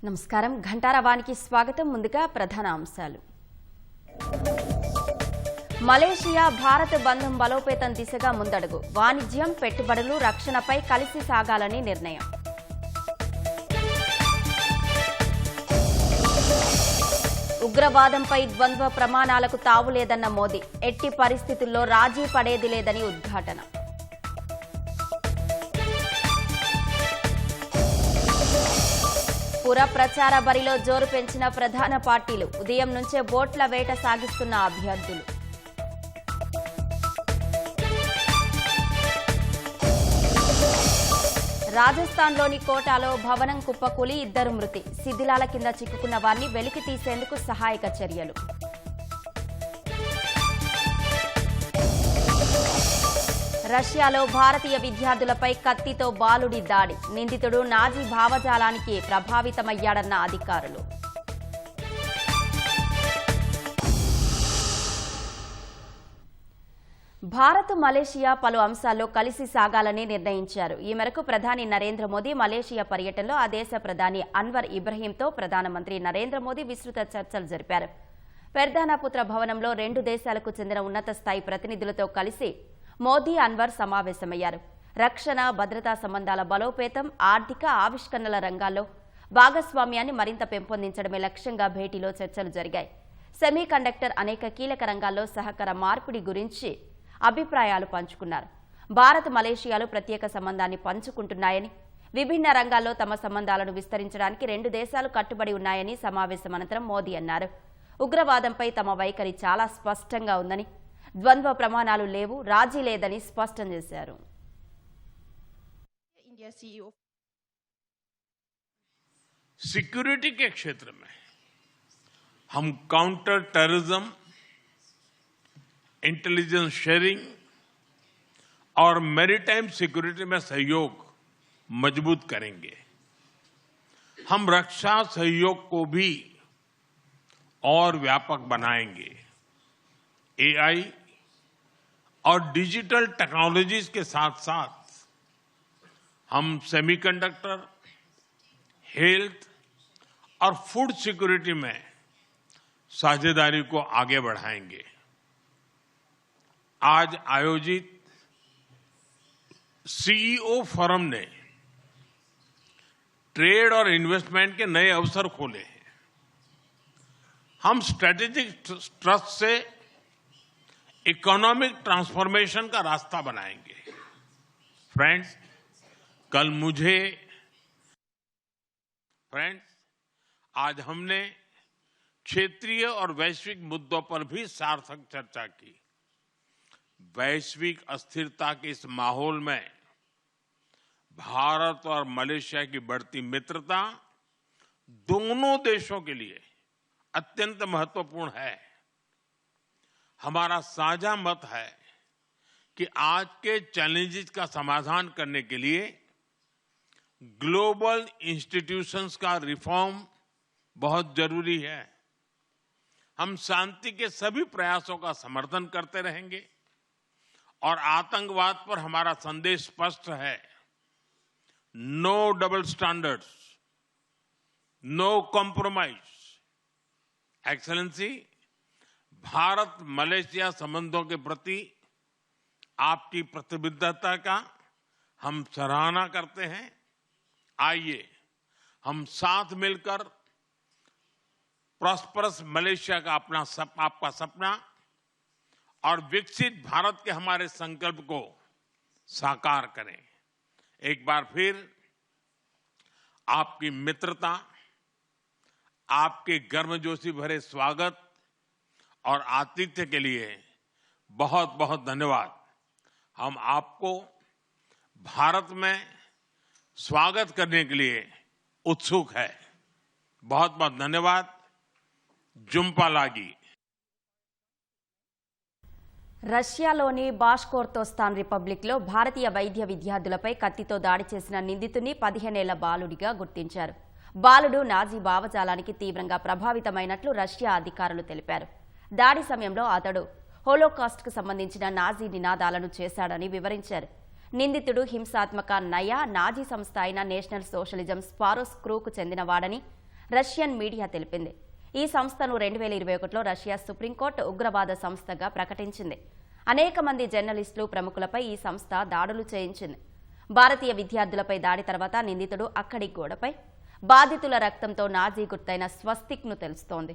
నమస్కారం ఘంటారవానికి స్వాగతం. ముందుగా ప్రధాన అంశాలు. మలేషియా భారత్ బంధం బలోపేతం దిశగా ముందడుగు. వాణిజ్యం, పెట్టుబడులు, రక్షణపై కలిసి సాగాలని నిర్ణయం. ఉగ్రవాదంపై ద్వంద్వ ప్రమాణాలకు తావులేదన్న మోదీ. ఎట్టి పరిస్థితుల్లో రాజీ పడేది లేదని ఉద్ఘాటన. పుర ప్రచార బరిలో జోరు పెంచిన ప్రధాన పార్టీలు. ఉదయం నుంచే బోట్ల వేట సాగిస్తున్న అభ్యర్థులు. రాజస్థాన్లోని కోటాలో భవనం కుప్పకూలి 2 మృతి. శిథిలాల కింద చిక్కుకున్న వారిని వెలికి తీసేందుకు సహాయక చర్యలు. రష్యాలో భారతీయ విద్యార్థులపై కత్తితో బాలుడి దాడి. నిందితుడు నాజీ భావజాలానికి ప్రభావితమయ్యాడన్న అధికారులు. భారత్, మలేషియా పలు అంశాల్లో కలిసి సాగాలని నిర్ణయించారు. ఈ మేరకు ప్రధాని నరేంద్ర మోదీ మలేషియా పర్యటనలో ఆ దేశ ప్రధాని అన్వర్ ఇబ్రహీంతో ప్రధానమంత్రి నరేంద్ర మోదీ విస్తృత చర్చలు జరిపారు. పెర్దానాపుత్ర భవనంలో 2 దేశాలకు చెందిన ఉన్నత స్థాయి ప్రతినిధులతో కలిసి మోదీ, అన్వర్ సమావేశమయ్యారు. రక్షణ, భద్రతా సంబంధాల బలోపేతం, ఆర్థిక, ఆవిష్కరణల రంగాల్లో భాగస్వామ్యాన్ని మరింత పెంపొందించడమే లక్ష్యంగా భేటీలో చర్చలు జరిగాయి. సెమీ కండక్టర్, అనేక కీలక రంగాల్లో సహకార మార్పిడి గురించి అభిప్రాయాలు పంచుకున్నారు. భారత్, మలేషియాలు ప్రత్యేక సంబంధాన్ని పంచుకుంటున్నాయని, విభిన్న రంగాల్లో తమ సంబంధాలను విస్తరించడానికి 2 దేశాలు కట్టుబడి ఉన్నాయని సమావేశం అనంతరం మోదీ అన్నారు. ఉగ్రవాదంపై తమ వైఖరి చాలా స్పష్టంగా ఉందని, ద్వంద్వ ప్రమాణాలు లేవు, రాజీ లేదని స్పష్టం చేశారు. सिक्योरिटी के क्षेत्र में हम काउंटर टेररिज्म, इंटेलिजेंस शेयरिंग और मैरीटाइम सिक्योरिटी में सहयोग मजबूत करेंगे. हम रक्षा सहयोग को भी और व्यापक बनाएंगे. एआई और डिजिटल टेक्नोलॉजीज के साथ साथ हम सेमीकंडक्टर, हेल्थ और फूड सिक्योरिटी में साझेदारी को आगे बढ़ाएंगे. आज आयोजित सीईओ फोरम ने ट्रेड और इन्वेस्टमेंट के नए अवसर खोले हैं. हम स्ट्रेटेजिक ट्रस्ट से इकोनॉमिक ट्रांसफॉर्मेशन का रास्ता बनाएंगे. फ्रेंड्स, आज हमने क्षेत्रीय और वैश्विक मुद्दों पर भी सार्थक चर्चा की. वैश्विक अस्थिरता के इस माहौल में भारत और मलेशिया की बढ़ती मित्रता दोनों देशों के लिए अत्यंत महत्वपूर्ण है. हमारा साझा मत है कि आज के चैलेंजेस का समाधान करने के लिए ग्लोबल इंस्टीट्यूशंस का रिफॉर्म बहुत जरूरी है. हम शांति के सभी प्रयासों का समर्थन करते रहेंगे और आतंकवाद पर हमारा संदेश स्पष्ट है. No double standards, no compromise. Excellency, Bharat Malaysia संबंधों के प्रति आपकी प्रतिबद्धता का हम सराहना करते हैं. आइए हम साथ मिलकर प्रॉस्परस मलेशिया का आपका सपना और विकसित भारत के हमारे संकल्प को साकार करें. एक बार फिर आपकी मित्रता, आपके गर्मजोशी भरे स्वागत और आतिथ्य के लिए बहुत बहुत धन्यवाद. हम आपको भारत में स्वागत करने के लिए उत्सुक है. बहुत बहुत धन्यवाद. जुम्पा लागी. రష్యాలోని బాష్కోర్తోస్తాన్ రిపబ్లిక్లో భారతీయ వైద్య విద్యార్థులపై కత్తితో దాడి చేసిన నిందితుని 15 ఏళ్ల బాలుడిగా గుర్తించారు. బాలుడు నాజీ భావజాలానికి తీవ్రంగా ప్రభావితమైనట్లు రష్యా అధికారులు తెలిపారు. దాడి సమయంలో అతడు హోలోకాస్ట్కు సంబంధించిన నాజీ నినాదాలను చేశాడని వివరించారు. నిందితుడు హింసాత్మక నాజీ సంస్థ అయిన నేషనల్ సోషలిజం స్పారోస్ క్రూకు చెందినవాడని రష్యన్ మీడియా తెలిపింది. ఈ సంస్థను 2021లో రష్యా సుప్రీంకోర్టు ఉగ్రవాద సంస్థగా ప్రకటించింది. అనేక మంది జర్నలిస్టులు, ప్రముఖులపై ఈ సంస్థ దాడులు చేయించింది. భారతీయ విద్యార్థులపై దాడి తర్వాత నిందితుడు అక్కడి గోడపై బాధితుల రక్తంతో నాజీ గుర్తైన స్వస్తిక్ను తెలుస్తోంది.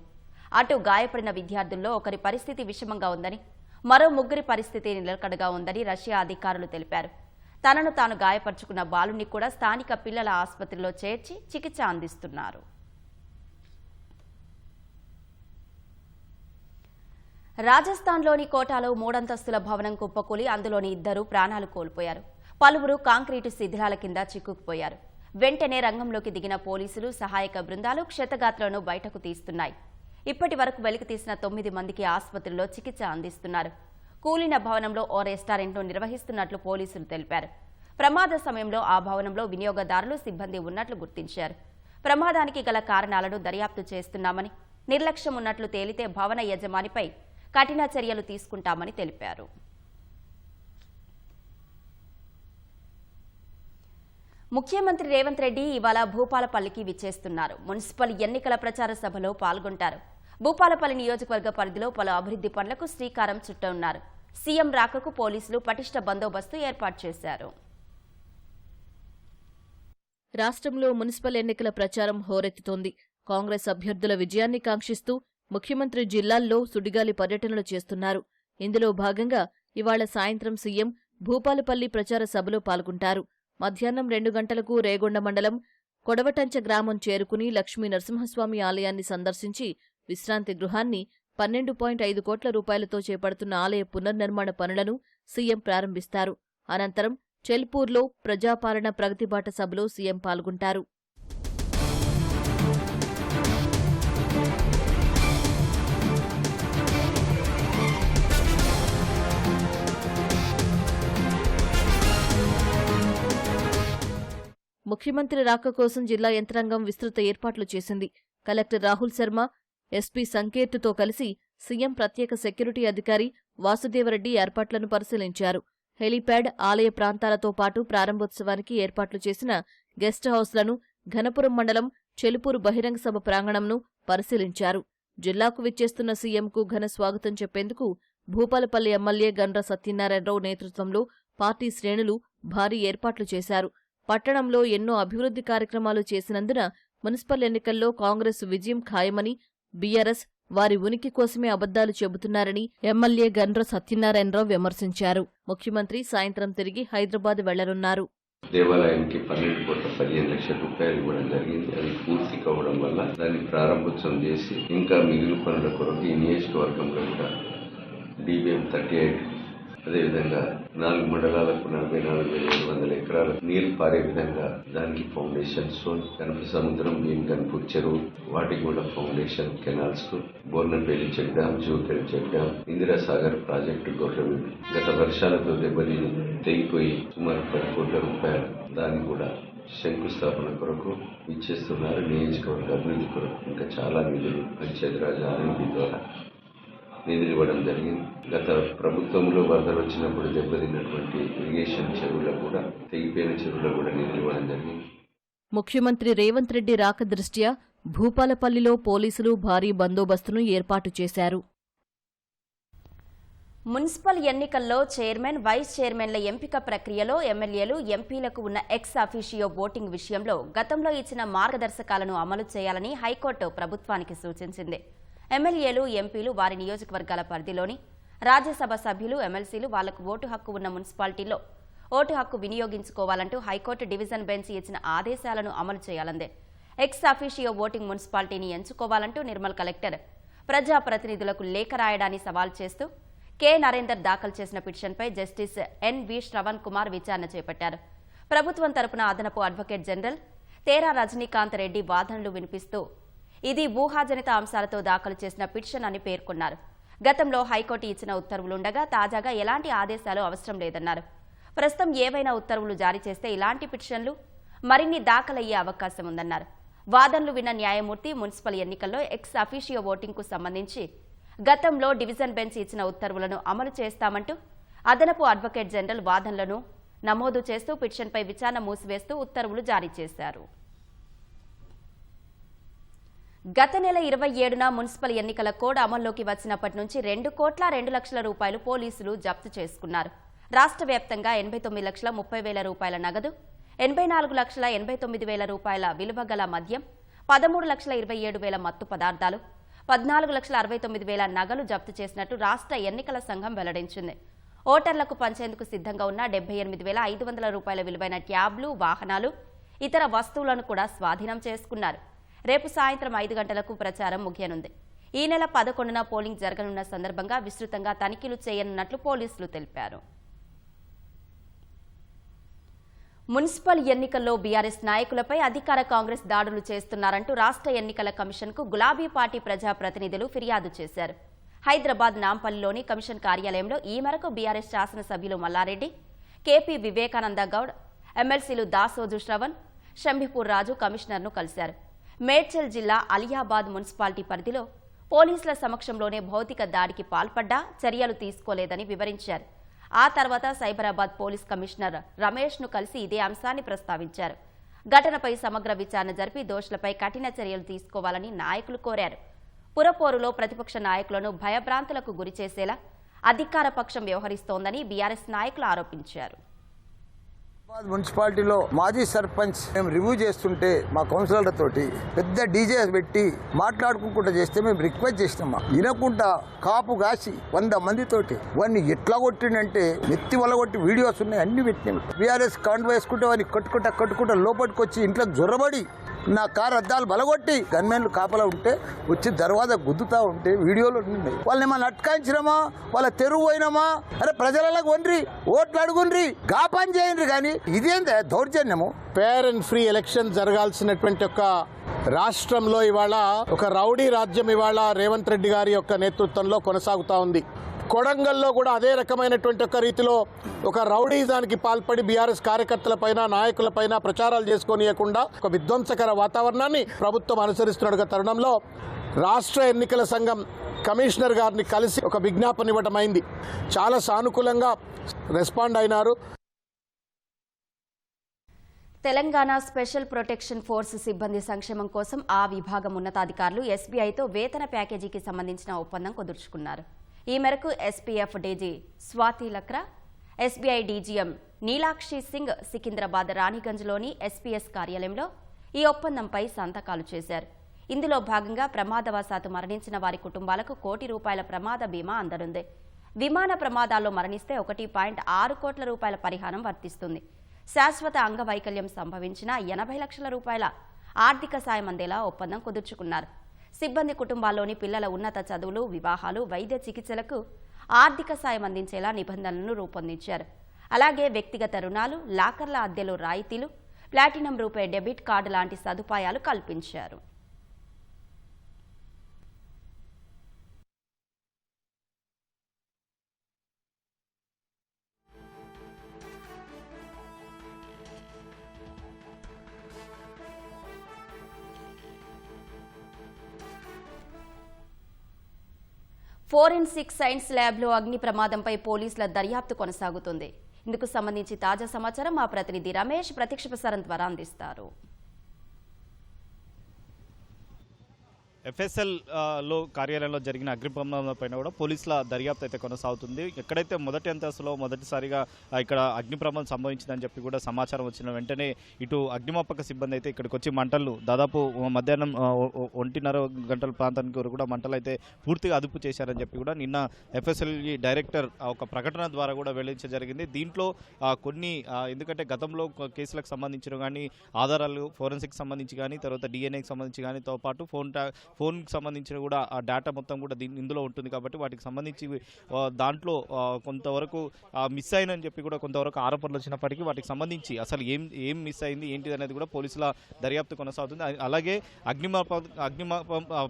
అటు గాయపడిన విద్యార్థుల్లో ఒకరి పరిస్థితి విషమంగా ఉందని, మరో ముగ్గురి పరిస్థితి నిలకడగా ఉందని రష్యా అధికారులు తెలిపారు. తనను తాను గాయపరుచుకున్న బాలుని కూడా స్థానిక పిల్లల ఆసుపత్రిలో చేర్చి చికిత్స అందిస్తున్నారు. రాజస్థాన్లోని కోటాలో 3 అంతస్తుల భవనం కుప్పకూలి అందులోని 2 ప్రాణాలు కోల్పోయారు. పలువురు కాంక్రీటు శిథిలాల కింద చిక్కుకుపోయారు. వెంటనే రంగంలోకి దిగిన పోలీసులు, సహాయక బృందాలు క్షతగాత్రులను బయటకు తీస్తున్నాయి. ఇప్పటి వరకు వెలికితీసిన 9 మందికి ఆసుపత్రిలో చికిత్స అందిస్తున్నారు. కూలిన భవనంలో ఓ రెస్టారెంట్ను నిర్వహిస్తున్నట్లు పోలీసులు తెలిపారు. ప్రమాద సమయంలో ఆ భవనంలో వినియోగదారులు, సిబ్బంది ఉన్నట్లు గుర్తించారు. ప్రమాదానికి గల కారణాలను దర్యాప్తు చేస్తున్నామని, నిర్లక్ష్యం ఉన్నట్లు తేలితే భవన యజమానిపై కఠిన చర్యలు తీసుకుంటామని తెలిపారు. ముఖ్యమంత్రి రేవంత్ రెడ్డి ఇవాళ భూపాలపల్లికి విచ్చేస్తున్నారు. మున్సిపల్ ఎన్నికల ప్రచార సభలో పాల్గొంటారు. భూపాలపల్లి నియోజకవర్గ పరిధిలో పలు అభివృద్ధి పనులకు శ్రీకారం చుట్టనున్నారు. సీఎం రాకకు పోలీసులు పటిష్ట బందోబస్తు ఏర్పాటు చేశారు. రాష్ట్రంలో మున్సిపల్ ఎన్నికల ప్రచారం హోరెత్తుతోంది. కాంగ్రెస్ అభ్యర్థుల విజయాన్ని కాంక్షిస్తూ ముఖ్యమంత్రి జిల్లాల్లో సుడిగాలి పర్యటనలు చేస్తున్నారు. ఇందులో భాగంగా ఇవాళ సాయంత్రం సీఎం భూపాలపల్లి ప్రచార సభలో పాల్గొంటారు. మధ్యాహ్నం 2 గంటలకు రేగొండ మండలం కొడవటంచ గ్రామం చేరుకుని లక్ష్మీ నరసింహస్వామి ఆలయాన్ని సందర్శించి విశ్రాంతి గృహాన్ని 12.5 కోట్ల రూపాయలతో చేపడుతున్న ఆలయ పునర్నిర్మాణ పనులను సీఎం ప్రారంభిస్తారు. అనంతరం చెల్పూర్లో ప్రజాపాలన ప్రగతిబాట సభలో సీఎం పాల్గొంటారు. ముఖ్యమంత్రి రాక కోసం జిల్లా యంత్రాంగం విస్తృత ఏర్పాట్లు చేసింది. కలెక్టర్ రాహుల్ శర్మ, ఎస్పీ సంకేత్తో కలిసి సీఎం ప్రత్యేక సెక్యూరిటీ అధికారి వాసుదేవరెడ్డి ఏర్పాట్లను పరిశీలించారు. హెలీప్యాడ్, ఆలయ ప్రాంతాలతో పాటు ప్రారంభోత్సవానికి ఏర్పాట్లు చేసిన గెస్ట్ హౌస్లను, ఘనపురం మండలం చెలుపూరు బహిరంగ సభ ప్రాంగణంను పరిశీలించారు. జిల్లాకు విచ్చేస్తున్న సీఎంకు ఘన స్వాగతం చెప్పేందుకు భూపాలపల్లి ఎమ్మెల్యే గండ్ర సత్యనారాయణరావు నేతృత్వంలో పార్టీ శ్రేణులు భారీ ఏర్పాట్లు చేశారు. పట్టణంలో ఎన్నో అభివృద్ధి కార్యక్రమాలు చేసినందున మున్సిపల్ ఎన్నికల్లో కాంగ్రెస్ విజయం ఖాయమని, బీఆర్ఎస్ వారి ఉనికి కోసమే అబద్దాలు చెబుతున్నారని ఎమ్మెల్యే గండ్ర సత్యనారాయణరావు విమర్శించారు. ముఖ్యమంత్రి సాయంత్రం తిరిగి హైదరాబాద్ వెళ్లనున్నారు. దేవాలయానికి 12,15,00,000 రూపాయలు ఇవ్వడం జరిగింది. అది పూర్తి కావడం వల్ల దాన్ని ప్రారంభోత్సవం చేసి ఇంకా మిగిలిన పనుల కొరకు ఈ నియోజకవర్గంలో కూడా DBM 38, అదేవిధంగా 4 మండలాలకు 44,700 ఎకరాలకు నీరు పారే విధంగా దానికి ఫౌండేషన్ స్టోన్, కనప సముద్రం, భీమగన్పూర్ చెరువు, వాటికి కూడా ఫౌండేషన్, కెనాల్స్ కు Bornapalli check dam, Jukal check dam, Indirasagar project Gorremilli గత వర్షాలతో దెబ్బతిని తెగిపోయి సుమారు 10 కోట్ల రూపాయలు దాన్ని కూడా శంకుస్థాపన కొరకు ఇచ్చేస్తున్నారు. నియోజకవర్గ అభివృద్ధి కొరకు ఇంకా చాలా నిధులు పంచాయతీరాజ్ ఆర్ఎంపీ ద్వారా నిధులు ఇవ్వడం జరిగింది. గత ప్రభుత్వంలో వరదలు వచ్చినప్పుడు దెబ్బతిన్నటువంటి ఇరిగేషన్ చెరువులకు కూడా, తెగిపోయిన చెరువులకు కూడా నిధులు ఇవ్వడం జరిగింది. ముఖ్యమంత్రి రేవంత్ రెడ్డి రాక దృష్ట్యా భూపాలపల్లిలో పోలీసులు భారీ బందోబస్తును ఏర్పాటు చేశారు. మున్సిపల్ ఎన్నికల్లో చైర్మన్, వైస్ చైర్మన్ల ఎంపిక ప్రక్రియలో ఎమ్మెల్యేలు, ఎంపీలకు ఉన్న ఎక్స్ అఫీషియో ఓటింగ్ విషయంలో గతంలో ఇచ్చిన మార్గదర్శకాలను అమలు చేయాలని హైకోర్టు ప్రభుత్వానికి సూచించింది. ఎమ్మెల్యేలు, ఎంపీలు వారి నియోజకవర్గాల పరిధిలోని రాజ్యసభ సభ్యులు, ఎమ్మెల్సీలు వాళ్లకు ఓటు హక్కు ఉన్న మున్సిపాలిటీలో ఓటు హక్కు వినియోగించుకోవాలంటూ హైకోర్టు డివిజన్ బెంచ్ ఇచ్చిన ఆదేశాలను అమలు చేయాలందే. ఎక్స్ అఫీషియో ఓటింగ్ మున్సిపాలిటీని ఎంచుకోవాలంటూ నిర్మల్ కలెక్టర్ ప్రజాప్రతినిధులకు లేఖ రాయడాన్ని సవాల్ చేస్తూ కె నరేందర్ దాఖలు చేసిన పిటిషన్పై జస్టిస్ ఎన్.వి. శ్రవణ్ కుమార్ విచారణ చేపట్టారు. ప్రభుత్వం తరపున అదనపు అడ్వకేట్ జనరల్ తేరా రజనీకాంత్ రెడ్డి వాదనలు వినిపిస్తూ ఇది ఊహాజనిత అంశాలతో దాఖలు చేసిన పిటిషన్ అని పేర్కొన్నారు. గతంలో హైకోర్టు ఇచ్చిన ఉత్తర్వులుండగా తాజాగా ఎలాంటి ఆదేశాలు అవసరం లేదన్నారు. ప్రస్తుతం ఏవైనా ఉత్తర్వులు జారీ చేస్తే ఇలాంటి పిటిషన్లు మరిన్ని దాఖలయ్యే అవకాశం ఉందన్నారు. వాదనలు విన్న న్యాయమూర్తి మున్సిపల్ ఎన్నికల్లో ఎక్స్ అఫీషియో ఓటింగ్కు సంబంధించి గతంలో డివిజన్ బెంచ్ ఇచ్చిన ఉత్తర్వులను అమలు చేస్తామంటూ అదనపు అడ్వకేట్ జనరల్ వాదనలను నమోదు చేస్తూ పిటిషన్పై విచారణ మూసివేస్తూ ఉత్తర్వులు జారీ చేశారు. గత నెల 27న మున్సిపల్ ఎన్నికల కోడ్ అమల్లోకి వచ్చినప్పటి నుంచి 2,02,00,000 రూపాయలు పోలీసులు జప్తు చేసుకున్నారు. రాష్ట్ర వ్యాప్తంగా 89,30,000 రూపాయల నగదు, 84,89,000 రూపాయల విలువ గల మద్యం, 13,27,000 మత్తు పదార్థాలు, 14,69,000 నగలు జప్తు చేసినట్టు రాష్ట్ర ఎన్నికల సంఘం వెల్లడించింది. ఓటర్లకు పంచేందుకు సిద్ధంగా ఉన్న 78,500 రూపాయల విలువైన ట్యాబ్లు, వాహనాలు, ఇతర వస్తువులను కూడా స్వాధీనం చేసుకున్నారు. రేపు సాయంత్రం 5 గంటలకు ప్రచారం ముగియనుంది. ఈ నెల 11న పోలింగ్ జరగనున్న సందర్భంగా విస్తృతంగా తనిఖీలు చేయనున్నట్లు పోలీసులు తెలిపారు. మున్సిపల్ ఎన్నికల్లో బీఆర్ఎస్ నాయకులపై అధికార కాంగ్రెస్ దాడులు చేస్తున్నారంటూ రాష్ట్ర ఎన్నికల కమిషన్కు గులాబీ పార్టీ ప్రజాప్రతినిధులు ఫిర్యాదు చేశారు. హైదరాబాద్ నాంపల్లిలోని కమిషన్ కార్యాలయంలో ఈ మేరకు బీఆర్ఎస్ శాసనసభ్యులు మల్లారెడ్డి, కేపీ వివేకానంద గౌడ్, ఎమ్మెల్సీలు దాసోజు శ్రవణ్, షంబిపూర్ రాజు కమిషనర్ను కలిశారు. మేడ్చల్ జిల్లా అలియాబాద్ మున్సిపాలిటీ పరిధిలో పోలీసుల సమక్షంలోనే భౌతిక దాడికి పాల్పడ్డా చర్యలు తీసుకోలేదని వివరించారు. ఆ తర్వాత సైబరాబాద్ పోలీస్ కమిషనర్ రమేష్ను కలిసి ఇదే అంశాన్ని ప్రస్తావించారు. ఘటనపై సమగ్ర విచారణ జరిపి దోషులపై కఠిన చర్యలు తీసుకోవాలని నాయకులు కోరారు. పురపోరులో ప్రతిపక్ష నాయకులను భయభ్రాంతులకు గురిచేసేలా అధికార పక్షం వ్యవహరిస్తోందని బీఆర్ఎస్ నాయకులు ఆరోపించారు. మున్సిపాలిటీలో మాజీ సర్పంచ్ మేము రివ్యూ చేస్తుంటే మా కౌన్సిలర్ల తోటి పెద్ద డీజే పెట్టి మాట్లాడుకుంటూ చేస్తే మేము రిక్వెస్ట్ చేసినామా, వినకుండా కాపు కాసి 100 మందితోటి వాడిని ఎట్లా కొట్టిండంటే నెత్తి వల్ల కొట్టి వీడియోస్ ఉన్నాయి, అన్ని పెట్టినాం. బీఆర్ఎస్ కాండ్ వేసుకుంటే వాడిని కట్టుకుంటా లోపలికి వచ్చి ఇంట్లో జొరబడి నా కారు అద్దాలు బలగొట్టి గన్మెన్లు కాపలా ఉంటే వచ్చి దర్వాజా గుద్దుతా ఉంటే వీడియోలు ఉన్నాయి. వాళ్ళని ఏమన్నా అట్కాయించినామా, వాళ్ళ తెరువు పోయినామా? అరే ప్రజలకు వండ్రి, ఓట్లు అడుగుండ్రి, గాపాన్ చేయండి. కానీ ఇదేందా దౌర్జన్యము? ఫేర్ అండ్ ఫ్రీ ఎలక్షన్ జరగాల్సినటువంటి ఒక రాష్ట్రంలో ఇవాళ ఒక రౌడీ రాజ్యం ఇవాళ రేవంత్ రెడ్డి గారి యొక్క నేతృత్వంలో కొనసాగుతా ఉంది. కొడంగల్లో కూడా అదే రకమైనటువంటి ఒక రీతిలో ఒక రౌడీజానికి పాల్పడి బీఆర్ఎస్ కార్యకర్తలపైన నాయకులపైన ప్రచారాలు చేసుకోనియకుండా ఒక విధ్వంసకర వాతావరణాన్ని ప్రభుత్వం అనుసరిస్తున్న తరుణంలో రాష్ట్ర ఎన్నికల సంఘం కమిషనర్ గారిని కలిసి ఒక విజ్ఞాపన ఇవ్వటం అయింది. చాలా సానుకూలంగా రెస్పాండ్ అయినారు. తెలంగాణ స్పెషల్ ప్రొటెక్షన్ ఫోర్స్ సిబ్బంది సంక్షేమం కోసం ఆ విభాగం ఉన్నతాధికారులు ఎస్బీఐతో వేతన ప్యాకేజీకి సంబంధించిన ఒప్పందం కుదుర్చుకున్నారు. ఈ మేరకు SPF DG Swati Lakra, SBI DGM Neelakshi Singh Secunderabad రాణిగంజ్లోని ఎస్పీఎస్ కార్యాలయంలో ఈ ఒప్పందంపై సంతకాలు చేశారు. ఇందులో భాగంగా ప్రమాదవశాత్తు మరణించిన వారి కుటుంబాలకు ₹1,00,00,000 ప్రమాద బీమా అందనుంది. విమాన ప్రమాదాల్లో మరణిస్తే 1.6 కోట్ల రూపాయల పరిహారం వర్తిస్తుంది. శాశ్వత అంగవైకల్యం సంభవించిన 80 లక్షల రూపాయల ఆర్థిక సాయం అందేలా ఒప్పందం కుదుర్చుకున్నారు. సిబ్బంది కుటుంబాల్లోని పిల్లల ఉన్నత చదువులు, వివాహాలు, వైద్య చికిత్సలకు ఆర్థిక సాయం అందించేలా నిబంధనలను రూపొందించారు. అలాగే వ్యక్తిగత రుణాలు, లాకర్ల అద్దెలు రాయితీలు, ప్లాటినం రూపే డెబిట్ కార్డు లాంటి సదుపాయాలు కల్పించారు. ఫోరెన్సిక్ సైన్స్ ల్యాబ్లో అగ్ని ప్రమాదంపై పోలీసుల దర్యాప్తు కొనసాగుతుంది. ఇందుకు సంబంధించి తాజా సమాచారం మా ప్రతినిధి రమేష్ ప్రత్యక్ష ప్రసారం ద్వారా అందిస్తారు. ఎఫ్ఎస్ఎల్ లో కార్యాలయంలో జరిగిన అగ్ని ప్రమాదం పైన కూడా పోలీసుల దర్యాప్తు అయితే కొనసాగుతుంది. ఎక్కడైతే మొదటి అంతస్తులో మొదటిసారిగా ఇక్కడ అగ్ని ప్రమాదం సంభవించిందని చెప్పి కూడా సమాచారం వచ్చిన వెంటనే ఇటు అగ్నిమాపక సిబ్బంది అయితే ఇక్కడికి వచ్చి మంటలు దాదాపు మధ్యాహ్నం 1:30 గంటల ప్రాంతానికి వరకు కూడా మంటలు అయితే పూర్తిగా అదుపు చేశారని చెప్పి కూడా నిన్న ఎఫ్ఎస్ఎల్ డైరెక్టర్ ఒక ప్రకటన ద్వారా కూడా వెల్లడించడం జరిగింది. దీంట్లో కొన్ని ఎందుకంటే గతంలో కేసులకు సంబంధించిన కానీ ఆధారాలు ఫోరెన్సిక్ సంబంధించి కానీ తర్వాత డిఎన్ఏకి సంబంధించి కానీ తో పాటు ఫోన్కి సంబంధించిన కూడా ఆ డేటా మొత్తం కూడా ఇందులో ఉంటుంది కాబట్టి వాటికి సంబంధించి దాంట్లో కొంతవరకు మిస్ అయిందని చెప్పి కూడా కొంతవరకు ఆరోపణలు వచ్చినప్పటికీ వాటికి సంబంధించి అసలు ఏం మిస్ అయింది ఏంటిది అనేది కూడా పోలీసుల దర్యాప్తు కొనసాగుతుంది. అలాగే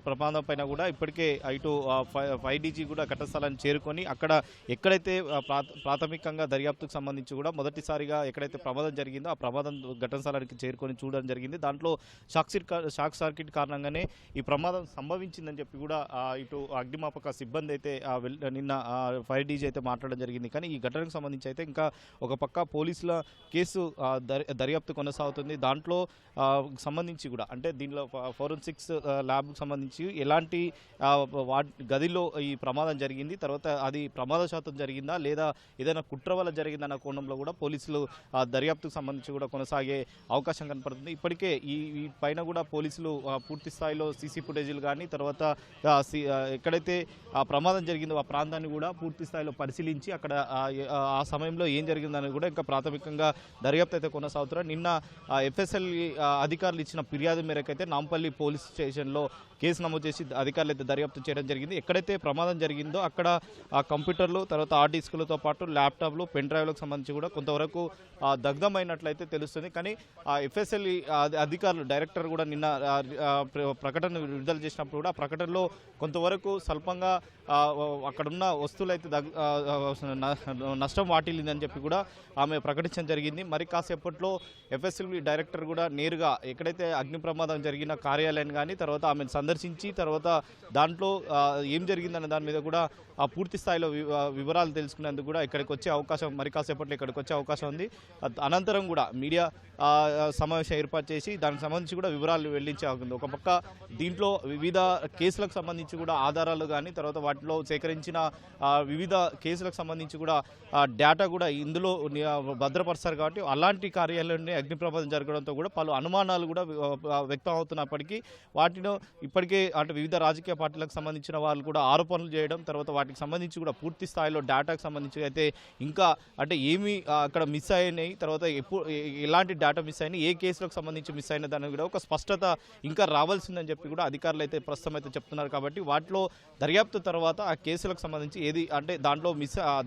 ప్రమాదం పైన కూడా ఇప్పటికే ఇటు 5DG కూడా ఘటస్థలాన్ని చేరుకొని అక్కడ ఎక్కడైతే ప్రాథమికంగా దర్యాప్తుకు సంబంధించి కూడా మొదటిసారిగా ఎక్కడైతే ప్రమాదం జరిగిందో ఆ ప్రమాదం ఘటన స్థలానికి చేరుకొని చూడడం జరిగింది. దాంట్లో షాక్ సర్క్యూట్ కారణంగానే ఈ ప్రమాదం సంభవించిందని చెప్పి కూడా ఇటు అగ్నిమాపక సిబ్బంది అయితే నిన్న 5DG అయితే మాట్లాడడం జరిగింది. కానీ ఈ ఘటనకు సంబంధించి అయితే ఇంకా ఒక పక్క పోలీసుల కేసు దర్యాప్తు కొనసాగుతుంది. దాంట్లో సంబంధించి కూడా అంటే దీనిలో ఫోరెన్సిక్స్ ల్యాబ్కు సంబంధించి ఎలాంటి గదిలో ఈ ప్రమాదం జరిగింది, తర్వాత అది ప్రమాద శాతం జరిగిందా లేదా ఏదైనా కుట్ర వల్ల జరిగిందన్న కోణంలో కూడా పోలీసులు దర్యాప్తుకు సంబంధించి కూడా కొనసాగే అవకాశం కనపడుతుంది. ఇప్పటికే ఈ పైన కూడా పోలీసులు పూర్తి స్థాయిలో సీసీ ఫుటేజీలు కానీ తర్వాత ఎక్కడైతే ఆ ప్రమాదం జరిగిందో ఆ ప్రాంతాన్ని కూడా పూర్తి స్థాయిలో పరిశీలించి అక్కడ ఆ సమయంలో ఏం జరిగిందని కూడా ఇంకా ప్రాథమికంగా దర్యాప్తు అయితే కొనసాగుతున్నారు. నిన్న FSL అధికారులు ఇచ్చిన ఫిర్యాదు మేరకు అయితే నాంపల్లి పోలీస్ స్టేషన్లో కేసు నమోదు చేసి అధికారులు అయితే దర్యాప్తు చేయడం జరిగింది. ఎక్కడైతే ప్రమాదం జరిగిందో అక్కడ కంప్యూటర్లు తర్వాత హార్డ్ డిస్కులతో పాటు ల్యాప్టాప్లు పెన్ డ్రైవ్లకు సంబంధించి కూడా కొంతవరకు దగ్ధమైనట్లయితే తెలుస్తుంది. కానీ FSL అధికారులు డైరెక్టర్ కూడా నిన్న ప్రకటన విడుదల చేసినప్పుడు కూడా ఆ ప్రకటనలో కొంతవరకు స్వల్పంగా అక్కడున్న వస్తువులు అయితే నష్టం వాటిల్లిందని చెప్పి కూడా ఆమె ప్రకటించడం జరిగింది. మరి కాసేపట్లో FSL డైరెక్టర్ కూడా నేరుగా ఎక్కడైతే అగ్ని ప్రమాదం జరిగిన కార్యాలయాన్ని కానీ తర్వాత ఆమెను సందర్శించి తర్వాత దాంట్లో ఏం జరిగిందనే దాని మీద కూడా ఆ పూర్తి స్థాయిలో వివరాలు తెలుసుకునేందుకు కూడా ఇక్కడికి వచ్చే అవకాశం మరి కాసేపట్లో ఇక్కడికి వచ్చే అవకాశం ఉంది. అనంతరం కూడా మీడియా సమావేశం ఏర్పాటు చేసి దానికి సంబంధించి కూడా వివరాలు వెల్లడించే అవుతుంది. ఒక పక్క దీంట్లో వివిధ కేసులకు సంబంధించి కూడా ఆధారాలు కానీ తర్వాత వాటిలో సేకరించిన వివిధ కేసులకు సంబంధించి కూడా డేటా కూడా ఇందులో భద్రపరుస్తారు కాబట్టి అలాంటి కార్యాలయంలో అగ్ని ప్రమాదం జరగడంతో కూడా పలు అనుమానాలు కూడా వ్యక్తం అవుతున్నప్పటికీ వాటిలో ఇప్పటికే అంటే వివిధ రాజకీయ పార్టీలకు సంబంధించిన వాళ్ళు కూడా ఆరోపణలు చేయడం తర్వాత వాటికి సంబంధించి కూడా పూర్తి స్థాయిలో డేటాకు సంబంధించి అయితే ఇంకా అంటే ఏమి అక్కడ మిస్ అయినాయి తర్వాత ఎలాంటి డేటా మిస్ అయినాయి ఏ కేసులకు సంబంధించి మిస్ అయిన దాని కూడా ఒక స్పష్టత ఇంకా రావాల్సిందని చెప్పి కూడా అధికారులు అయితే ప్రస్తుతం అయితే చెప్తున్నారు. కాబట్టి వాటిలో దర్యాప్తు తర్వాత ఆ కేసులకు సంబంధించి ఏది అంటే దాంట్లో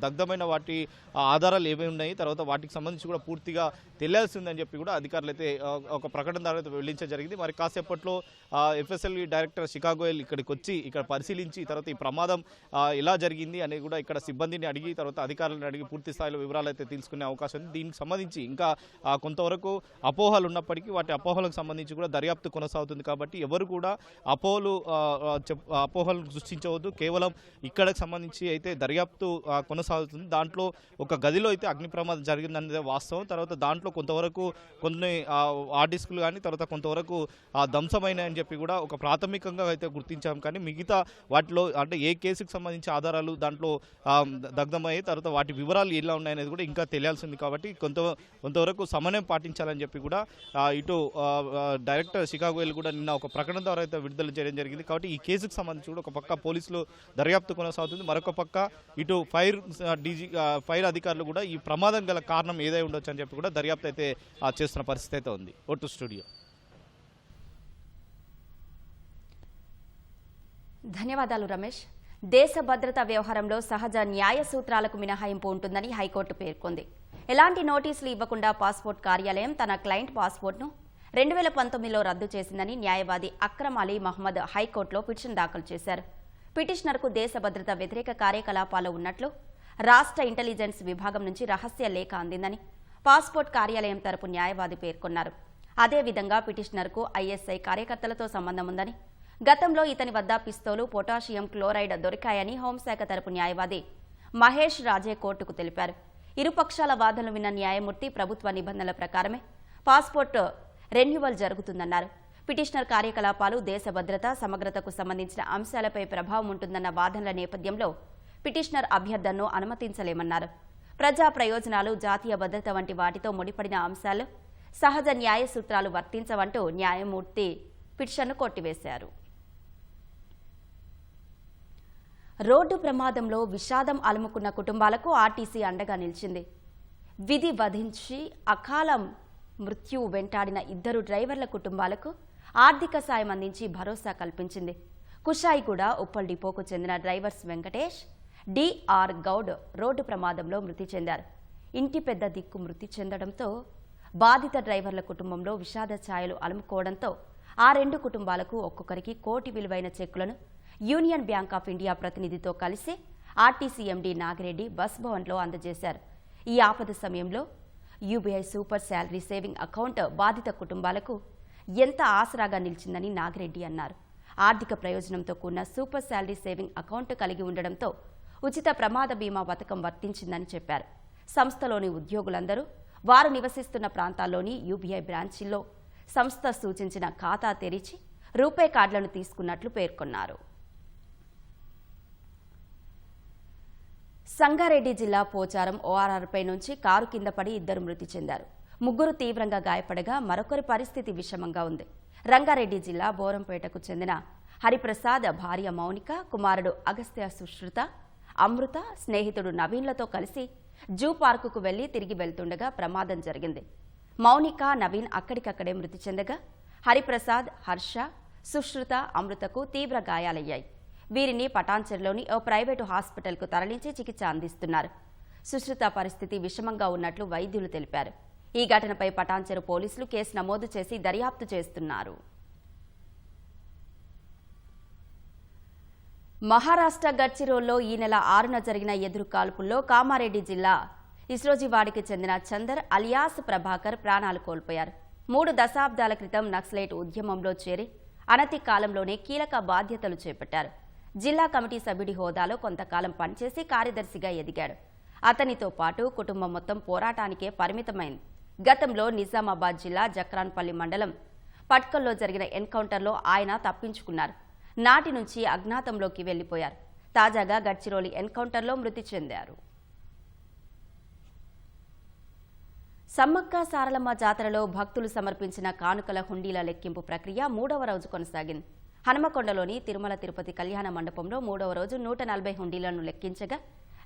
దగ్ధమైన వాటి ఆధారాలు ఏమేమి ఉన్నాయి తర్వాత వాటికి సంబంధించి కూడా పూర్తిగా తెలియాల్సిందని చెప్పి కూడా అధికారులు అయితే ఒక ప్రకటన ద్వారా వెల్లడించడం జరిగింది. మరి కాసేపట్లో FSL డైరెక్టర్ శిఖా గోయల్ ఇక్కడికి వచ్చి ఇక్కడ పరిశీలించి తర్వాత ఈ ప్రమాదం ఎలా జరిగింది అనేది కూడా ఇక్కడ సిబ్బందిని అడిగి తర్వాత అధికారులను అడిగి పూర్తి స్థాయిలో వివరాలు అయితే తెలుసుకునే అవకాశం ఉంది. దీనికి సంబంధించి ఇంకా కొంతవరకు అపోహలు ఉన్నప్పటికీ వాటి అపోహలకు సంబంధించి కూడా దర్యాప్తు కొనసాగుతుంది. కాబట్టి ఎవరు కూడా అపోహలు సృష్టించవద్దు. కేవలం ఇక్కడికి సంబంధించి అయితే దర్యాప్తు కొనసాగుతుంది. దాంట్లో ఒక గదిలో అయితే అగ్ని ప్రమాదం జరిగిందనేది వాస్తవం. తర్వాత దాంట్లో కొంతవరకు కొన్ని హార్డ్ డిస్కులు కానీ తర్వాత కొంతవరకు ధ్వంసమైనాయని చెప్పి కూడా ఒక ప్రాథమికంగా అయితే గుర్తించాం. కానీ మిగతా వాటిలో అంటే ఏ కేసుకు సంబంధించి ఆధారాలు దాంట్లో దగ్ధమయ్యాయి తర్వాత వాటి వివరాలు ఎలా ఉన్నాయనేది కూడా ఇంకా తెలియాల్సింది. కాబట్టి కొంతవరకు సమన్వయం పాటించాలని చెప్పి కూడా ఇటు డైరెక్టర్ శిఖా గోయల్ కూడా నిన్న ఒక ప్రకటన ద్వారా అయితే విడుదల చేయడం జరిగింది. కాబట్టి ఈ కేసుకు సంబంధించి కూడా ఒక పక్క పోలీసులు దర్యాప్తు కొనసాగుతుంది. మరొక పక్క ఇటు ఫైర్ అధికారులు కూడా ఈ ప్రమాదం గల కారణం ఏదై ఉండొచ్చు అని చెప్పి కూడా దర్యాప్తు అయితే చేస్తున్న పరిస్థితి అయితే ఉంది. Vote studio. ధన్యవాదాలు రమేష్. దేశ భద్రతా వ్యవహారంలో సహజ న్యాయ సూత్రాలకు మినహాయింపు ఉంటుందని హైకోర్టు పేర్కొంది. ఎలాంటి నోటీసులు ఇవ్వకుండా పాస్పోర్ట్ కార్యాలయం తన క్లయింట్ పాస్పోర్ట్ను 2019లో రద్దు చేసిందని న్యాయవాది అక్రమ్ అలీ మహమ్మద్ హైకోర్టులో పిటిషన్ దాఖలు చేశారు. పిటిషనర్కు దేశ భద్రత వ్యతిరేక కార్యకలాపాలు ఉన్నట్లు రాష్ట్ర ఇంటెలిజెన్స్ విభాగం నుంచి రహస్య లేఖ అందిందని పాస్పోర్ట్ కార్యాలయం తరపు న్యాయవాది పేర్కొన్నారు. అదేవిధంగా పిటిషనర్కు ISI కార్యకర్తలతో సంబంధం ఉందని గతంలో ఇతని వద్ద పిస్తోలు పొటాషియం క్లోరైడ్ దొరికాయని హోంశాఖ తరపు న్యాయవాది మహేష్ రాజే కోర్టుకు తెలిపారు. ఇరుపక్షాల వాదనలు విన్న న్యాయమూర్తి ప్రభుత్వ నిబంధనల ప్రకారమే పాస్పోర్ట్ రెన్యువల్ జరుగుతుందన్నారు. పిటిషనర్ కార్యకలాపాలు దేశ భద్రత సమగ్రతకు సంబంధించిన అంశాలపై ప్రభావం ఉంటుందన్న వాదనల నేపథ్యంలో పిటిషనర్ అభ్యర్థనను అనుమతించలేమన్నారు. ప్రజా ప్రయోజనాలు జాతీయ భద్రత వంటి వాటితో ముడిపడిన అంశాలు సహజ న్యాయ సూత్రాలు వర్తించవంటూ న్యాయమూర్తి పిటిషన్ను కొట్టివేశారు. రోడ్డు ప్రమాదంలో విషాదం అలుముకున్న కుటుంబాలకు ఆర్టీసీ అండగా నిలిచింది. విధి వధించి అకాల మృత్యు వెంటాడిన 2 డ్రైవర్ల కుటుంబాలకు ఆర్థిక సాయం అందించి భరోసా కల్పించింది. కుషాయిగూడ ఉప్పల్ డిపోకు చెందిన drivers Venkatesh, DR Goud road ప్రమాదంలో మృతి చెందారు. ఇంటి పెద్ద దిక్కు మృతి చెందడంతో బాధిత డ్రైవర్ల కుటుంబంలో విషాద ఛాయలు అలుముకోవడంతో ఆ రెండు కుటుంబాలకు ఒక్కొక్కరికి కోటి విలువైన చెక్కులను యూనియన్ బ్యాంక్ ఆఫ్ ఇండియా ప్రతినిధితో కలిసి ఆర్టీసీ ఎండీ నాగిరెడ్డి బస్ భవన్లో అందజేశారు. ఈ ఆపద సమయంలో UBI super salary saving account బాధిత కుటుంబాలకు ఎంత ఆసరాగా నిలిచిందని నాగిరెడ్డి అన్నారు. ఆర్థిక ప్రయోజనంతో కూడిన సూపర్ శాలరీ సేవింగ్ అకౌంట్ కలిగి ఉండడంతో ఉచిత ప్రమాద బీమా పథకం వర్తించిందని చెప్పారు. సంస్థలోని ఉద్యోగులందరూ వారు నివసిస్తున్న ప్రాంతాల్లోని యూబీఐ బ్రాంచీల్లో సంస్థ సూచించిన ఖాతా తెరిచి రూపే కార్డులను తీసుకున్నట్లు పేర్కొన్నారు. సంగారెడ్డి జిల్లా పోచారం ఓఆర్ఆర్పై నుంచి కారు కింద పడి 2 మృతి చెందారు. 3 తీవ్రంగా గాయపడగా మరొకరి పరిస్థితి విషమంగా ఉంది. రంగారెడ్డి జిల్లా బోరంపేటకు చెందిన హరిప్రసాద్ భార్య మౌనిక, కుమారుడు అగస్త్య సుశ్రుత, అమృత, స్నేహితుడు నవీన్లతో కలిసి జూ పార్కుకు వెళ్లి తిరిగి వెళ్తుండగా ప్రమాదం జరిగింది. మౌనిక, నవీన్ అక్కడికక్కడే మృతి చెందగా హరిప్రసాద్, హర్ష, సుశ్రుత, అమృతకు తీవ్ర గాయాలయ్యాయి. వీరిని పటాన్చెరులోని ఓ ప్రైవేటు హాస్పిటల్కు తరలించి చికిత్స అందిస్తున్నారు. సుశ్రుత పరిస్థితి విషమంగా ఉన్నట్లు వైద్యులు తెలిపారు. ఈ ఘటనపై పటాన్చెరు పోలీసులు కేసు నమోదు చేసి దర్యాప్తు చేస్తున్నారు. మహారాష్ట్ర గడ్చిరోల్లో ఈ నెల 6న జరిగిన ఎదురు కాల్పుల్లో కామారెడ్డి జిల్లా ఇస్రోజీవాడికి చెందిన చందర్ అలియాస్ ప్రభాకర్ ప్రాణాలు కోల్పోయారు. 3 దశాబ్దాల క్రితం నక్సలైట్ ఉద్యమంలో చేరి అనతి కాలంలోనే కీలక బాధ్యతలు చేపట్టారు. జిల్లా కమిటీ సభ్యుడి హోదాలో కొంతకాలం పనిచేసి కార్యదర్శిగా ఎదిగాడు. అతనితో పాటు కుటుంబం మొత్తం పోరాటానికే పరిమితమైంది. గతంలో నిజామాబాద్ జిల్లా జక్రాన్పల్లి మండలం పట్కల్లో జరిగిన ఎన్కౌంటర్లో ఆయన తప్పించుకున్నారు. నాటి నుంచి అజ్ఞాతంలోకి వెళ్లిపోయారు. తాజాగా గడ్చిరోలి ఎన్కౌంటర్లో మృతి చెందారు. సమ్మక్క సారలమ్మ జాతరలో భక్తులు సమర్పించిన కానుకల హుండీల లెక్కింపు ప్రక్రియ 3వ రోజు కొనసాగింది. హనుమకొండలోని తిరుమల తిరుపతి కళ్యాణ మండపంలో 3వ రోజు 140 హుండీలను లెక్కించగా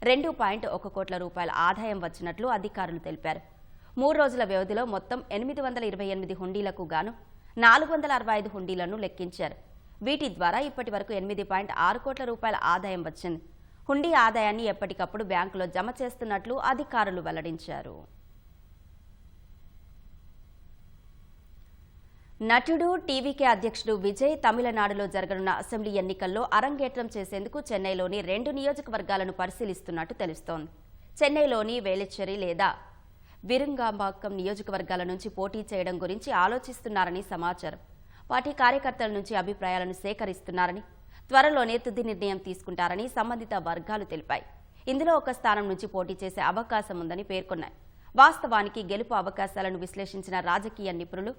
2.1 కోట్ల రూపాయల ఆదాయం వచ్చినట్లు అధికారులు తెలిపారు. 3 రోజుల వ్యవధిలో మొత్తం 828 హుండీలకు గాను 465 హుండీలను లెక్కించారు. వీటి ద్వారా ఇప్పటి వరకు 8.6 కోట్ల రూపాయల ఆదాయం వచ్చింది. హుండీ ఆదాయాన్ని ఎప్పటికప్పుడు బ్యాంకులో జమ చేస్తున్నట్లు అధికారులు వెల్లడించారు. నటుడు, టీవీకే అధ్యక్షుడు విజయ్ తమిళనాడులో జరగనున్న అసెంబ్లీ ఎన్నికల్లో అరంగేట్రం చేసేందుకు చెన్నైలోని 2 నియోజకవర్గాలను పరిశీలిస్తున్నట్టు తెలుస్తోంది. చెన్నైలోని వేలచ్చేరి లేదా విరుంగాంబాక్కం నియోజకవర్గాల నుంచి పోటీ చేయడం గురించి ఆలోచిస్తున్నారని సమాచారం. పార్టీ కార్యకర్తల నుంచి అభిప్రాయాలను సేకరిస్తున్నారని, త్వరలోనే తుది నిర్ణయం తీసుకుంటారని సంబంధిత వర్గాలు తెలిపాయి. ఇందులో ఒక స్థానం నుంచి పోటీ చేసే అవకాశం ఉందని పేర్కొన్నాయి. వాస్తవానికి గెలుపు అవకాశాలను విశ్లేషించిన రాజకీయ నిపుణులు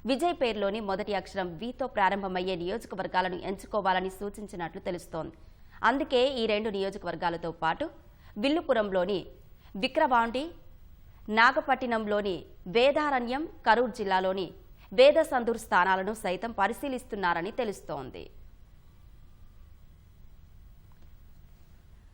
విజయ్ పేరులోని మొదటి అక్షరం వీతో ప్రారంభమయ్యే నియోజకవర్గాలను ఎంచుకోవాలని సూచించినట్లు తెలుస్తోంది. అందుకే ఈ 2 నియోజకవర్గాలతో పాటు విల్లుపురంలోని విక్రవాండి, నాగపట్టినంలోని వేదారణ్యం, కరూర్ జిల్లాలోని వేదసందూర్ స్థానాలను సైతం పరిశీలిస్తున్నారని తెలుస్తోంది.